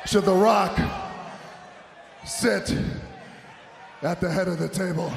should The Rock sit at the head of the table?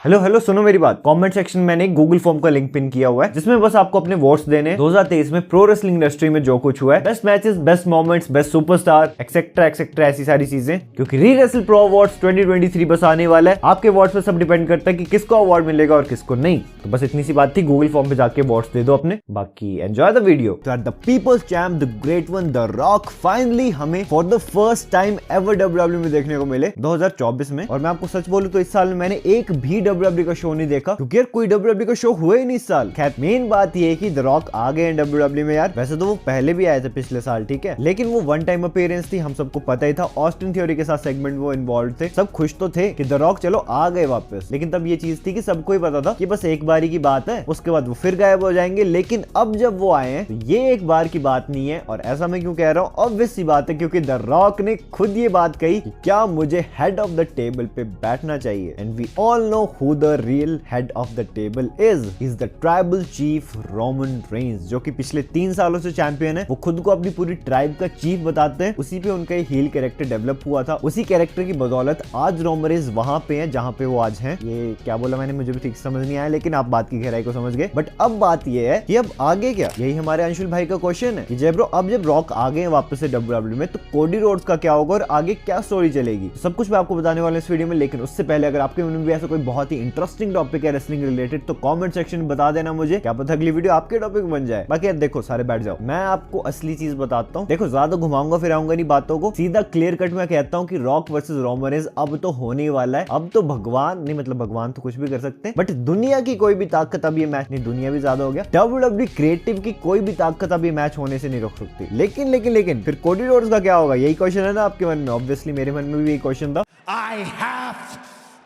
Hello सुनो मेरी बात। Comment section में मैंने एक गूगल फॉर्म का लिंक पिन किया हुआ है जिसमें बस आपको अपने वोट्स देने 2023 में प्रो रेसलिंग इंडस्ट्री में जो कुछ हुआ है, best matches, best moments, best superstar, etcetera etcetera, ऐसी सारी चीजें। क्योंकि री रेसल प्रो अवार्ड्स 2023 बस आने वाला है। आपके वोट्स पे सब डिपेंड करता है कि किसको अवार्ड मिलेगा और किसको नहीं। तो बस इतनी सी बात थी, गूगल फॉर्म पे जाके वोट्स दे दो अपने। बाकी enjoy the video. The people's champ, the great one, the Rock finally हमें for the first time ever WWE में देखने को मिले 2024 में। और मैं आपको सच बोलूं तो इस साल में मैंने एक भी डब्ल्यूडब्ल्यू का शो नहीं देखा, क्योंकि यार कोई डब्ल्यूडब्ल्यू का शो हुआ ही नहीं इस साल। खैर मेन बात ये है कि द रॉक आ गए हैं डब्ल्यूडब्ल्यू में यार। वैसे तो वो पहले भी आए थे पिछले साल, ठीक है, लेकिन वो वन टाइम अपीयरेंस थी, हम सबको पता ही था। ऑस्टिन थ्योरी के साथ सेगमेंट वो इन्वॉल्व थे, सब खुश तो थे कि द रॉक चलो आ गए वापस। लेकिन तब ये चीज थी कि सबको ही पता था कि बस एक बारी की बात है, उसके बाद वो फिर गायब हो जाएंगे। लेकिन अब जब वो आए हैं तो ये एक बार की बात नहीं है। और ऐसा मैं क्यों कह रहा हूँ, ऑब्वियस सी बात है, क्योंकि द रॉक ने खुद ये बात कही कि क्या मुझे हेड ऑफ द टेबल पे बैठना चाहिए। And we all know who the real head of the table is the tribal chief Roman Reigns, जो कि पिछले 3 सालों से चैंपियन है। वो खुद को अपनी पूरी ट्राइब का चीफ बताते हैं। उसी पे उनका हील कैरेक्टर डेवलप हुआ था। उसी कैरेक्टर की बदौलत आज रोमन रेंस वहां पे हैं जहां पे वो आज हैं। ये क्या बोला मैंने, मुझे भी ठीक समझ नहीं आया, लेकिन आप बात की गहराई को समझ गए। बट अब बात ये है कि अब आगे क्या, यही हमारे अंशुल भाई का क्वेश्चन है कि जब रॉक आ गए वापस से डब्ल्यूडब्ल्यू में, तो कोडी रोड्स का क्या होगा और आगे क्या स्टोरी चलेगी, सब कुछ मैं आपको बताने वाला इस वीडियो में। लेकिन उससे पहले अगर आपके मन में भी ऐसा कोई बहुत ही इंटरेस्टिंग टॉपिक है रेसलिंग रिलेटेड, तो कमेंट सेक्शन में बता देना मुझे, क्या पता अगली वीडियो आपके टॉपिक बन जाए। बाकी यार देखो, सारे बैठ जाओ, मैं आपको असली चीज बताता हूँ। देखो ज्यादा घुमाऊंगा फिराऊंगा नहीं बातों को, सीधा क्लियर कट मैं कहता हूँ कि रॉक वर्सेस रोमन रेंस अब तो होने वाला है। अब तो भगवान नहीं, मतलब भगवान तो कुछ भी कर सकते हैं, बट दुनिया की कोई भी ताकत अब ये मैच नहीं, दुनिया भी ज्यादा हो गया, डब्ल्यूडब्ल्यू क्रिएटिव की कोई भी ताकत अब ये मैच होने से नहीं रोक सकती। लेकिन फिर कोडी रोड्स का क्या होगा, यही क्वेश्चन है ना आपके मन में। ऑब्वियसली मेरे मन में भी यही क्वेश्चन था। I have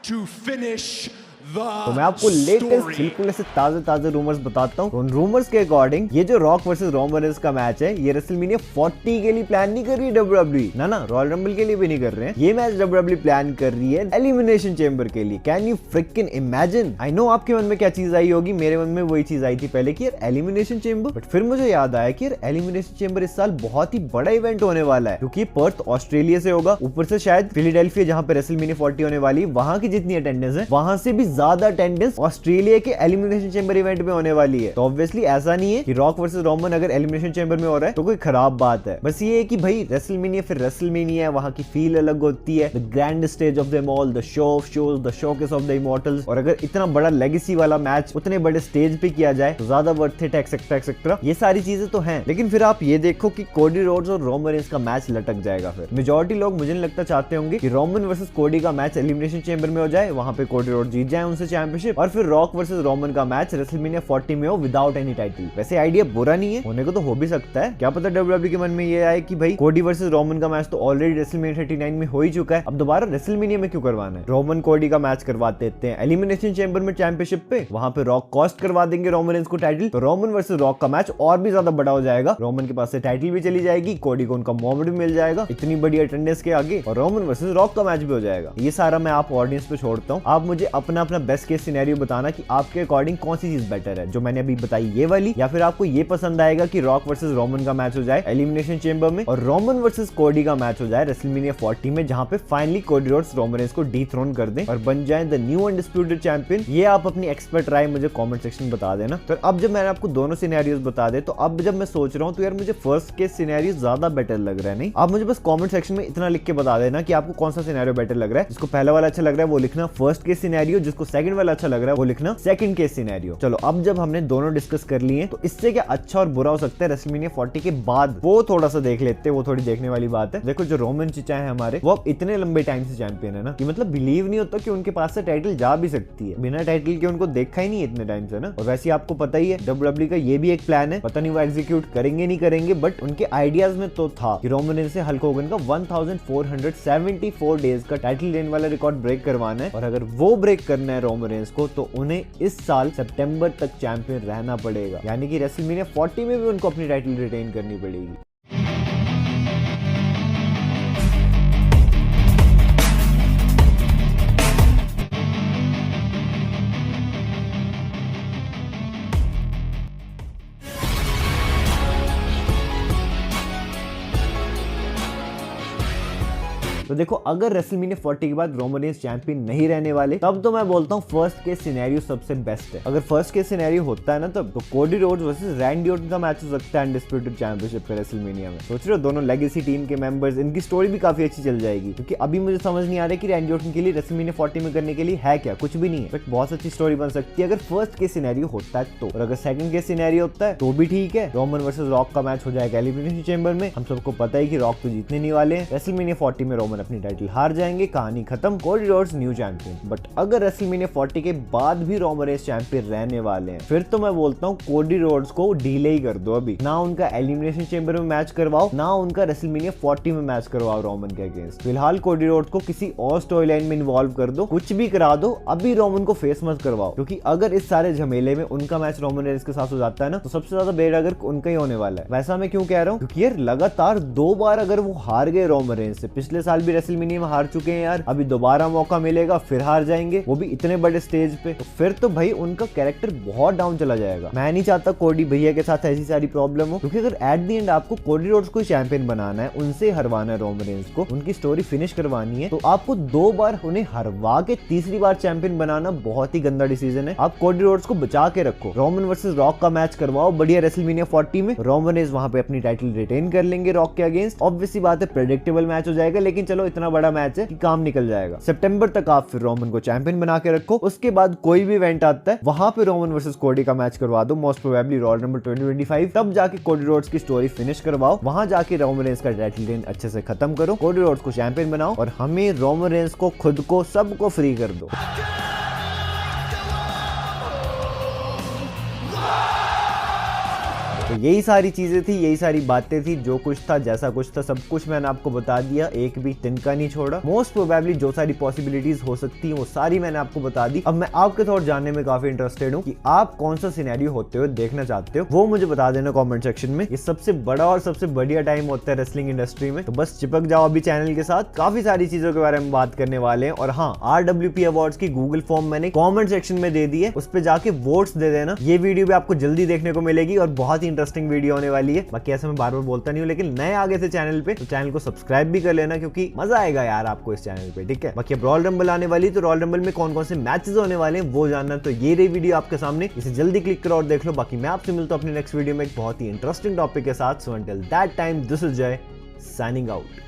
to finish तो मैं आपको लेटेस्ट बिल्कुल ऐसे ताजे रूमर्स बताता हूँ। उन रूमर्स के अकॉर्डिंग ये जो रॉक वर्सेस रोमन रेंस का मैच है, ये रेसलमेनिया 40 के लिए प्लान नहीं कर रही है डब्ल्यूडब्ल्यू, ना रॉयल रंबल के लिए भी नहीं कर रहे हैं। ये मैच डब्ल्यूडब्ल्यू प्लान कर रही है एलिमिनेशन चेंबर के लिए। Can you fricking imagine. I know आपके मन में क्या चीज आई होगी, मेरे मन में वही चीज आई थी पहले कि यार एलिमिनेशन चेंबर, बट फिर मुझे याद आया कि यार एलिमिनेशन चेंबर इस साल बहुत ही बड़ा इवेंट होने वाला है, क्योंकि पर्थ ऑस्ट्रेलिया से होगा, ऊपर से शायद फिलाडेल्फिया जहां पे रेसलमेनिया 40 होने वाली, वहां की जितनी अटेंडेंस है वहां से भी ज्यादा अटेंडेंस ऑस्ट्रेलिया के एलिमिनेशन चेंबर इवेंट में होने वाली है। तो ऑब्वियसली ऐसा नहीं है कि रॉक वर्सेस रोमन अगर एलिमिनेशन चेंबर में हो रहा है तो कोई खराब बात है। बस ये है कि भाई रेसलमेनिया फिर रेसलमेनिया है, वहां की फील अलग होती है। The grand stage of them all, the show off shows, the showcase of the immortals. और अगर इतना बड़ा लेगेसी वाला मैच उतने बड़े स्टेज पे किया जाए तो ज्यादा वर्थ इट, एक्सेट्रा एक्सेट्रा, ये सारी चीजें तो हैं। लेकिन फिर आप ये देखो कि कोडी रोड्स और रोमन रेंस का मैच लटक जाएगा। फिर मेजॉरिटी लोग मुझे नहीं लगता चाहते होंगे कि रोमन वर्सेस कोडी का मैच एलिमिनेशन चेंबर में हो जाए, वहां पे कोडी रोड्स जीत जाए उनसे चैंपियनशिप, और फिर रॉक वर्सेस रोमन का मैच रेसलमेनिया 40 में हो विदाउट एनी टाइटल। वैसे आइडिया बुरा नहीं है, होने को तो हो भी सकता है। क्या पता डब्ल्यूडब्ल्यू के मन में ये आए कि भाई कोडी वर्सेस रोमन का मैच तो ऑलरेडी रेसलमेनिया 39 में हो ही चुका है, अब दोबारा रेसलमेनिया में क्यों करवाना है। रोमन कोडी का मैच करवा देते हैं एलिमिनेशन चेंबर में चैंपियनशिप पे, वहां पे रॉक कॉस्ट करवा देंगे रोमन रेंस को टाइटल, तो रोमन वर्सेस रॉक का मैच और भी ज्यादा बड़ा हो जाएगा। रोमन के पास से टाइटल भी चली जाएगी, कोडी को उनका मोमेंट भी मिल जाएगा इतनी बड़ी अटेंडेंस के आगे, और रोमन वर्सेस रॉक का मैच भी हो जाएगा। ये सारा मैं आप ऑडियंस पे छोड़ता हूँ, आप मुझे अपना बेस्ट केस सिनेरियो बताना कि आपके अकॉर्डिंग कौन सी चीज बेटर है, जो मैंने अभी बताई ये वाली, या फिर आपको ये पसंद आएगा कि रॉक वर्सेस रोमन का मैच हो जाए एलिमिनेशन चेंबर में और रोमन वर्सेस कोडी का मैच हो जाए रेसलमेनिया 40 में, जहां पे finally Cody Rhodes Roman Reigns को डीथ्रोन कर दें और बन जाएं द न्यू अनडिस्प्यूटेड चैंपियन। ये आप अपनी एक्सपर्ट राय मुझे कमेंट सेक्शन में बता देना। तो अब जब मैंने आपको दोनों सिनेरियोस बता दे, तो अब जब मैं सोच रहा हूं तो यार मुझे फर्स्ट केस सिनेरियो ज्यादा बेटर लग रहा है। नहीं, आप मुझे बस कमेंट सेक्शन में इतना लिख के बता देना कि आपको कौन सा सिनेरियो बेटर लग रहा है। जिसको पहला वाला अच्छा लग रहा है वो लिखना फर्स्ट केस सिनेरियो, जिसको सेकंड वाला अच्छा लग रहा है वो लिखना सेकंड केस सिनेरियो। चलो अब जब हमने दोनों डिस्कस कर लिए तो इससे क्या अच्छा और बुरा हो सकता है रेसलमेनिया 40 के बाद, वो थोड़ा सा देख लेते हैं, वो थोड़ी देखने वाली बात है। देखो जो रोमन चिचा है हमारे, वो अब इतने लंबे टाइम से चैंपियन है ना कि मतलब बिलीव नहीं होता कि उनके पास से टाइटल जा भी सकती है। बिना टाइटल के उनको देखा ही नहीं इतने टाइम से ना। और वैसे आपको पता ही है डब्ल्यूडब्ल्यू का ये भी एक प्लान है, पता नहीं वो एग्जीक्यूट करेंगे नहीं करेंगे, बट उनके आइडियाज में तो था कि रोमन रेंस से हल्क होगन का 1474 डेज का टाइटल लेने वाला रिकॉर्ड ब्रेक करवाना है। और अगर वो ब्रेक करना है रोमन रेंस को, तो उन्हें इस साल सितंबर तक चैंपियन रहना पड़ेगा, यानी कि रेसलमेनिया 40 में भी उनको अपनी टाइटल रिटेन करनी पड़ेगी। तो देखो अगर रेसलमेनिया 40 के बाद रोमन रेंस चैंपियन नहीं रहने वाले तब तो मैं बोलता हूँ फर्स्ट केस सिनेरियो सबसे बेस्ट है। अगर फर्स्ट केस सिनेरियो होता है ना तब तो Cody Rhodes versus Randy Orton का मैच हो सकता है अनडिस्प्यूटेड चैंपियनशिप पे रेसलमेनिया में। सोच रहे हो दोनों लेगेसी टीम के मेंबर्स, इनकी स्टोरी भी काफी अच्छी चल जाएगी, क्योंकि अभी मुझे समझ नहीं आ रहा कि रैंडी ऑर्टन के लिए रेसलमेनिया 40 में करने के लिए है क्या, कुछ भी नहीं है, बट बहुत अच्छी स्टोरी बन सकती है अगर फर्स्ट केस सिनेरियो होता है तो। और अगर सेकंड केस सिनेरियो होता है तो भी ठीक है, रोमन वर्सेस रॉक का मैच हो जाएगा एलिमिनेशन चेंबर में। हम सबको पता है कि रॉक तो जीतने नहीं वाले हैं, रेसलमेनिया 40 में रोमन अपनी टाइटल हार जाएंगे, कहानी खत्म, Cody Rhodes new champion. But अगर रेसलमेनिया 40 के बाद भी रोमन रेंस चैंपियन रहने वाले हैं फिर तो मैं बोलता हूँ कोडी रोड्स को डिले ही कर दो, अभी ना उनका एलिमिनेशन चेंबर में मैच करवाओ ना उनका रेसलमेनिया 40 में मैच करवाओ रोमन के अगेंस्ट। फिलहाल कोडी रोड्स को किसी और स्टोरी लाइन में इन्वॉल्व कर दो, कुछ भी करा दो, अभी रोमन को फेस मत करवाओ, क्योंकि अगर इस सारे झमेले में उनका मैच रोमन रेंस के साथ हो जाता है ना तो सबसे ज्यादा बेड अगर उनका ही होने वाला है। वैसा मैं क्यों कह रहा हूँ, क्योंकि यार लगातार 2 बार अगर वो हार गए रोमन रेंस से, पिछले साल भी रेसलमेनिया में हार चुके हैं यार, अभी दोबारा मौका मिलेगा फिर हार जाएंगे, वो भी इतने बड़े स्टेज पे, तो फिर तो भाई उनका कैरेक्टर बहुत डाउन चला जाएगा। मैं नहीं चाहता कोडी भैया के साथ ऐसी सारी प्रॉब्लम हो, क्योंकि अगर एट द एंड आपको कोडी रोड्स को चैंपियन बनाना है, उनसे हरवाना है रोमन रेंस को, उनकी स्टोरी फिनिश करवानी है, तो आपको 2 बार उन्हें हरवा के तीसरी बार चैंपियन बनाना बहुत ही गंदा डिसीजन है। आप कोडी रोड्स को बचा के रखो, रोमन वर्सेस रॉक का मैच करवाओ बढ़िया रेसलमेनिया 40 में, रोमन रेंस वहां पे अपनी टाइटल रिटेन कर लेंगे रॉक के अगेंस्ट। ऑब्वियसली बात है प्रेडिक्टेबल मैच हो जाएगा, लेकिन चलो इतना बड़ा मैच है कि काम निकल जाएगा। सितंबर तक आप फिर रोमन को चैंपियन बना के रखो, उसके बाद कोई भी इवेंट आता है वहां पे रोमन वर्सेस कोडी का मैच करवा दो, मोस्ट प्रोबेबली रॉयल रंबल 2025, तब जाके कोडी रोड्स की स्टोरी फिनिश करवाओ, वहां जाके रोमन रेंस का टाइटल रेन अच्छे से खत्म करो, कोडी रोड्स को चैंपियन बनाओ और हमें रोमन रेंस को खुद को सबको फ्री कर दो। तो यही सारी चीजें थी, यही सारी बातें थी, जो कुछ था जैसा कुछ था सब कुछ मैंने आपको बता दिया, एक भी तिनका नहीं छोड़ा। मोस्ट प्रोबेबली जो सारी पॉसिबिलिटीज हो सकती हैं वो सारी मैंने आपको बता दी। अब मैं आपके थॉट जानने में काफी इंटरेस्टेड हूँ कि आप कौन सा सिनेरियो होते हुए देखना चाहते हो, वो मुझे बता देना कमेंट सेक्शन में। ये सबसे बड़ा और सबसे बढ़िया टाइम होता है रेसलिंग इंडस्ट्री में, तो बस चिपक जाओ अभी चैनल के साथ, काफी सारी चीजों के बारे में बात करने वाले हैं। और हाँ, RWP अवार्ड्स की गूगल फॉर्म मैंने कॉमेंट सेक्शन में दे दी है, उस पर जाके वोट्स दे देना। ये वीडियो भी आपको जल्दी देखने को मिलेगी और बहुत ही इंटरेस्टिंग वीडियो होने वाली है। बाकी ऐसा मैं बार बार बोलता नहीं हूँ, लेकिन नए आगे थे चैनल पे तो चैनल को सब्सक्राइब भी कर लेना, क्योंकि मजा आएगा यार आपको इस चैनल पे, ठीक है। बाकी अब रॉयल रंबल आने वाली, तो रॉयल रंबल में कौन कौन से मैचेस होने वाले हैं वो जानना, तो ये रही वीडियो आपके सामने, इसे जल्दी क्लिक करो और देख लो। बाकी मैं आपसे मिलता हूँ अपने नेक्स्ट वीडियो में एक बहुत ही इंटरेस्टिंग टॉपिक के साथ। So until that time, this is जय साइनिंग आउट।